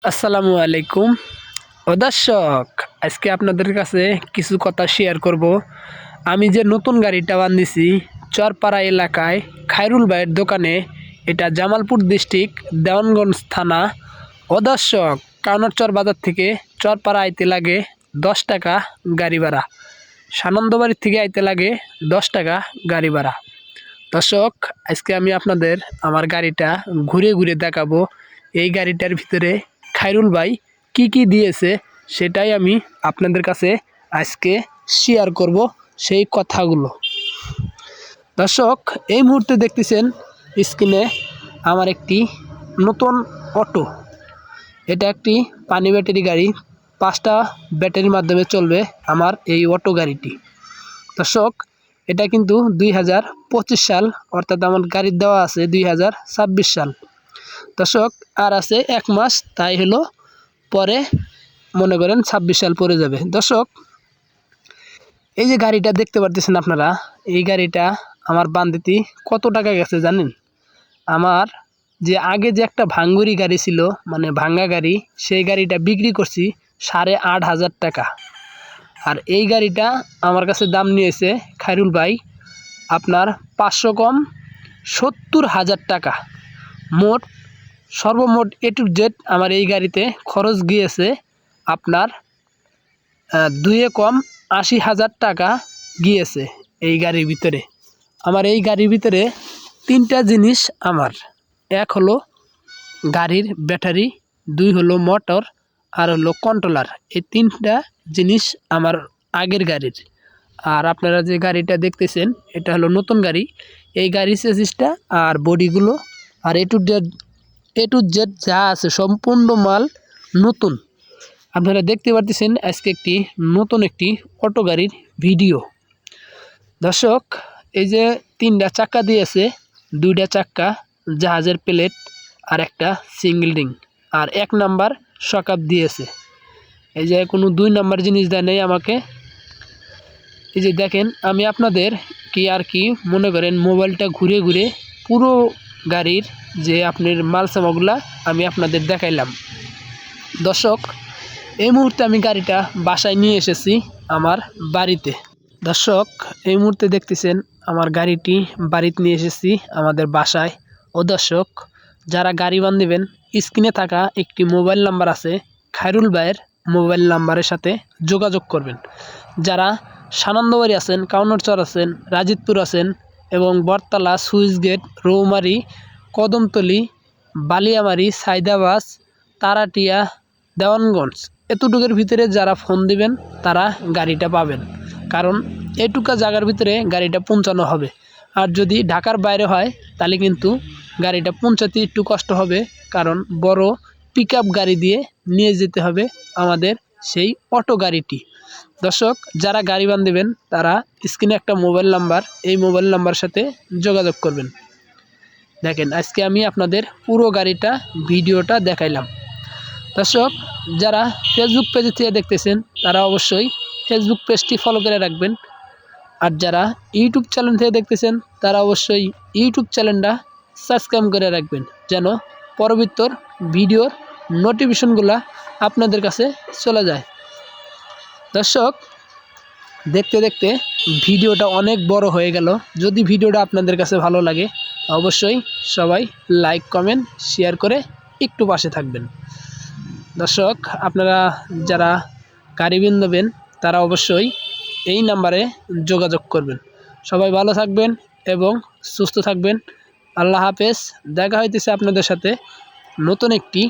আসসালামু আলাইকুম ও দর্শক, আজকে আপনাদের কাছে কিছু কথা শেয়ার করব। আমি যে নতুন গাড়িটা বান্ধিছি চরপাড়া এলাকায় খায়রুল ভাইয়ের দোকানে, এটা জামালপুর ডিস্ট্রিক্ট দেওয়ানগঞ্জ থানা। ও দর্শক, কাউনারচর বাজার থেকে চরপাড়া আইতে লাগে 10 টাকা গাড়ি ভাড়া, সানন্দবাড়ির থেকে আইতে লাগে 10 টাকা গাড়ি ভাড়া। দর্শক, আজকে আমি আপনাদের আমার গাড়িটা ঘুরে ঘুরে দেখাবো। এই গাড়িটার ভিতরে খায়রুল ভাই কি কি দিয়েছে সেটাই আমি আপনাদের কাছে আজকে শেয়ার করব, সেই কথাগুলো। দর্শক, এই মুহূর্তে দেখতেছেন স্ক্রিনে আমার একটি নতুন অটো। এটা একটি পানি ব্যাটারি গাড়ি, 5টা ব্যাটারির মাধ্যমে চলবে আমার এই অটো গাড়িটি। দর্শক, এটা কিন্তু 2025 সাল, অর্থাৎ আমার গাড়ির দেওয়া আছে 2026 সাল। দর্শক, আর আছে 1 মাস, তাই হলো পরে মনে করেন 26 সাল পরে যাবে। দর্শক, এই যে গাড়িটা দেখতে পারতেছেন আপনারা, এই গাড়িটা আমার বান্দিতে কত টাকা গেছে জানেন? আমার যে আগে যে একটা ভাঙ্গুরি গাড়ি ছিল, মানে ভাঙ্গা গাড়ি, সেই গাড়িটা বিক্রি করছি 8,500 টাকা। আর এই গাড়িটা আমার কাছে দাম নিয়েছে খায়রুল ভাই আপনার 500 কম 70,000 টাকা। মোট সর্বমোট A to Z আমার এই গাড়িতে খরচ গিয়েছে আপনার 2 কম 80,000 টাকা গিয়েছে এই গাড়ির ভিতরে। আমার এই গাড়ির ভিতরে 3টা জিনিস আমার, এক হলো গাড়ির ব্যাটারি, 2 হলো মোটর, আর হলো কন্ট্রোলার। এই 3টা জিনিস আমার আগের গাড়ির। আর আপনারা যে গাড়িটা দেখতেছেন এটা হলো নতুন গাড়ি। এই গাড়ির চেসিসটা আর বডিগুলো আর এ টু জেড যা আছে সম্পূর্ণ মাল নতুন। আপনারা দেখতে পারতেছেন আজকে একটি নতুন একটি অটো গাড়ির ভিডিও। দর্শক, এই যে 3টা চাক্কা দিয়েছে, 2টা চাক্কা জাহাজের প্লেট আর একটা সিঙ্গেল রিং, আর 1 নাম্বার শকআপ দিয়েছে। এই যে কোনো 2 নাম্বার জিনিস দেয় নেই আমাকে। এই যে দেখেন, আমি আপনাদের কি মনে করেন মোবাইলটা ঘুরে ঘুরে পুরো গাড়ির যে আপনার মালসামাগুলা আমি আপনাদের দেখাইলাম। দর্শক, এই মুহূর্তে আমি গাড়িটা বাসায় নিয়ে এসেছি আমার বাড়িতে। দর্শক, এই মুহূর্তে দেখতেছেন আমার গাড়িটি বাড়িতে নিয়ে এসেছি আমাদের বাসায়। ও দর্শক, যারা গাড়ি বান্ধিবেন স্ক্রিনে থাকা একটি মোবাইল নাম্বার আছে, খায়রুল ভাইয়ের মোবাইল নাম্বারের সাথে যোগাযোগ করবেন। যারা সানন্দবাড়ি আছেন, কাউনারচর আছেন, রাজিতপুর আছেন এবং বটতলা, সুইচ গেট, রৌমারি, কদমতলি, বালিয়ামারি, সাইদাবাস, তারাটিয়া, দেওয়ানগঞ্জ, এতটুকুর ভিতরে যারা ফোন দিবেন তারা গাড়িটা পাবেন। কারণ এটুকা জায়গার ভিতরে গাড়িটা পৌঁছানো হবে। আর যদি ঢাকার বাইরে হয় তাহলে কিন্তু গাড়িটা পৌঁছাতে একটু কষ্ট হবে, কারণ বড় পিকআপ গাড়ি দিয়ে নিয়ে যেতে হবে আমাদের সেই অটো গাড়িটি। দর্শক, যারা গাড়ি বান্ধিবেন তারা স্ক্রিনে একটা মোবাইল নাম্বার, এই মোবাইল নাম্বার সাথে যোগাযোগ করবেন। দেখেন, আজকে আমি আপনাদের পুরো গাড়িটা ভিডিওটা দেখাইলাম। দর্শক, যারা ফেসবুক পেজে থেকে দেখতেছেন তারা অবশ্যই ফেসবুক পেজটি ফলো করে রাখবেন। আর যারা ইউটিউব চ্যানেল থেকে দেখতেছেন তারা অবশ্যই ইউটিউব চ্যানেলটা সাবস্ক্রাইব করে রাখবেন, যেন পরবর্তী ভিডিওর নোটিফিকেশনগুলো আপনাদের কাছে চলে যায়। দর্শক, দেখতে দেখতে ভিডিওটা অনেক বড় হয়ে গেল। যদি ভিডিওটা আপনাদের কাছে ভালো লাগে অবশ্যই সবাই লাইক, কমেন্ট, শেয়ার করে একটু পাশে থাকবেন। দর্শক, আপনারা যারা গাড়ি কিনবেন তারা অবশ্যই এই নাম্বারে যোগাযোগ করবেন। সবাই ভালো থাকবেন এবং সুস্থ থাকবেন। আল্লাহ হাফেজ। দেখা হইতেছে আপনাদের সাথে নতুন একটি